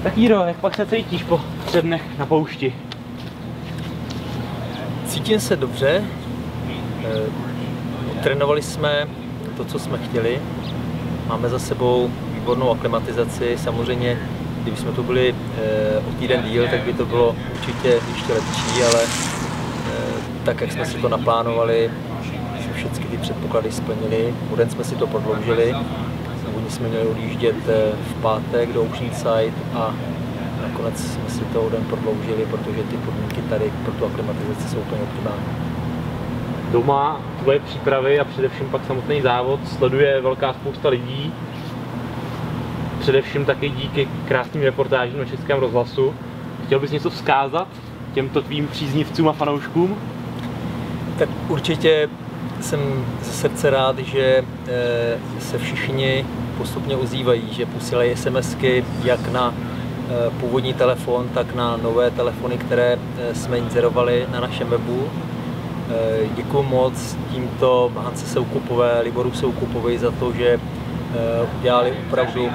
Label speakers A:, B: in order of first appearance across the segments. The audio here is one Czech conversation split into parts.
A: Tak Jíro, jak pak se cítíš po 3 dnech na poušti?
B: Cítím se dobře. Trénovali jsme to, co jsme chtěli. Máme za sebou výbornou aklimatizaci. Samozřejmě, kdybychom tu byli o týden díl, tak by to bylo určitě ještě lepší, ale tak, jak jsme si to naplánovali, jsme všechny ty předpoklady splnili. O den jsme si to prodloužili. Původně jsme měli odjíždět v pátek do Oceanside a nakonec jsme si to o den prodloužili, protože ty podmínky tady pro tu aklimatizaci jsou úplně optimální.
A: Doma tvoje přípravy a především pak samotný závod sleduje velká spousta lidí. Především taky díky krásným reportážím na Českém rozhlasu. Chtěl bys něco vzkázat těmto tvým příznivcům a fanouškům?
B: Tak určitě jsem ze srdce rád, že se všichni postupně ozývají, že posílají SMSky jak na původní telefon, tak na nové telefony, které jsme inzerovali na našem webu. Děkuji moc tímto Hance Soukupové, Liboru Soukupovi za to, že udělali opravdu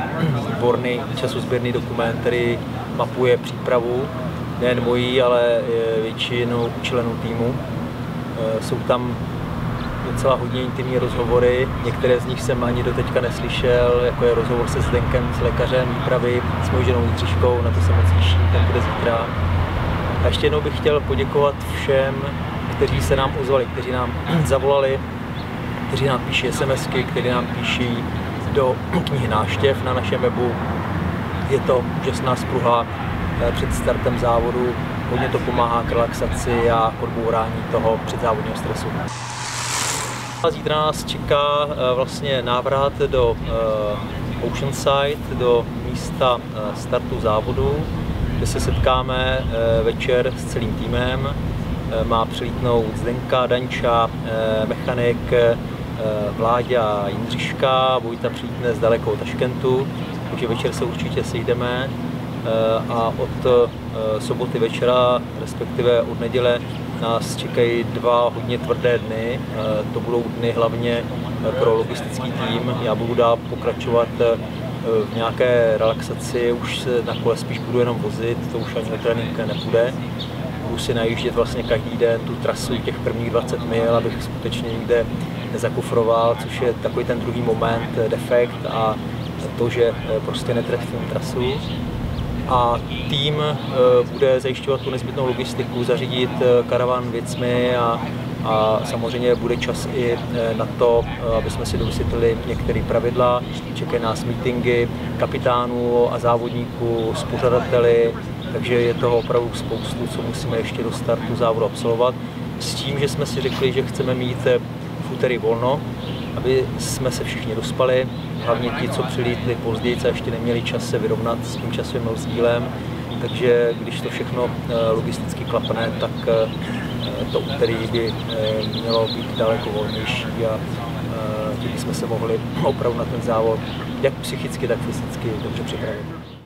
B: výborný časozběrný dokument, který mapuje přípravu, nejen mojí, ale většinu členů týmu. Jsou tam docela hodně intimní rozhovory, některé z nich jsem ani doteďka neslyšel, jako je rozhovor se Zdenkem, s lékařem výpravy, s mojí ženou Jindřiškou, na to se moc těším, ten bude zítra. A ještě jednou bych chtěl poděkovat všem, kteří se nám ozvali, kteří nám zavolali, kteří nám píší SMSky, kteří nám píší do knihy návštěv na našem webu. Je to úžasná spruha před startem závodu, hodně to pomáhá k relaxaci a k odbourání toho předzávodního stresu. Zítra nás čeká vlastně návrat do Oceanside, do místa startu závodu, kde se setkáme večer s celým týmem. Má přilítnout Zdenka, Danča, mechanik, Vláďa a Jindřiška, Vojta přilítne z dalekého Taškentu, takže večer se určitě sejdeme a od soboty večera, respektive od neděle, nás čekají 2 hodně tvrdé dny. To budou dny hlavně pro logistický tým. Já budu dál pokračovat v nějaké relaxaci, už se na kole spíš budu jenom vozit, to už ani o tréninku nepůjde. Budu si najíždět vlastně každý den tu trasu těch prvních 20 mil, abych skutečně nikde nezakufroval, což je takový ten druhý moment, defekt a to, že prostě netrefím trasu. A tým bude zajišťovat tu nezbytnou logistiku, zařídit karavan věcmi a samozřejmě bude čas i na to, aby jsme si dovysvětlili některé pravidla. Čekají nás meetingy kapitánů a závodníků s pořadateli, takže je toho opravdu spoustu, co musíme ještě do startu závodu absolvovat. S tím, že jsme si řekli, že chceme mít v úterý volno, aby jsme se všichni dospali, hlavně ti, co přilítli později a ještě neměli čas se vyrovnat s tím časovým rozdílem. Takže když to všechno logisticky klapne, tak to úterý by mělo být daleko volnější a tím bychom se mohli opravdu na ten závod jak psychicky, tak fyzicky dobře připravit.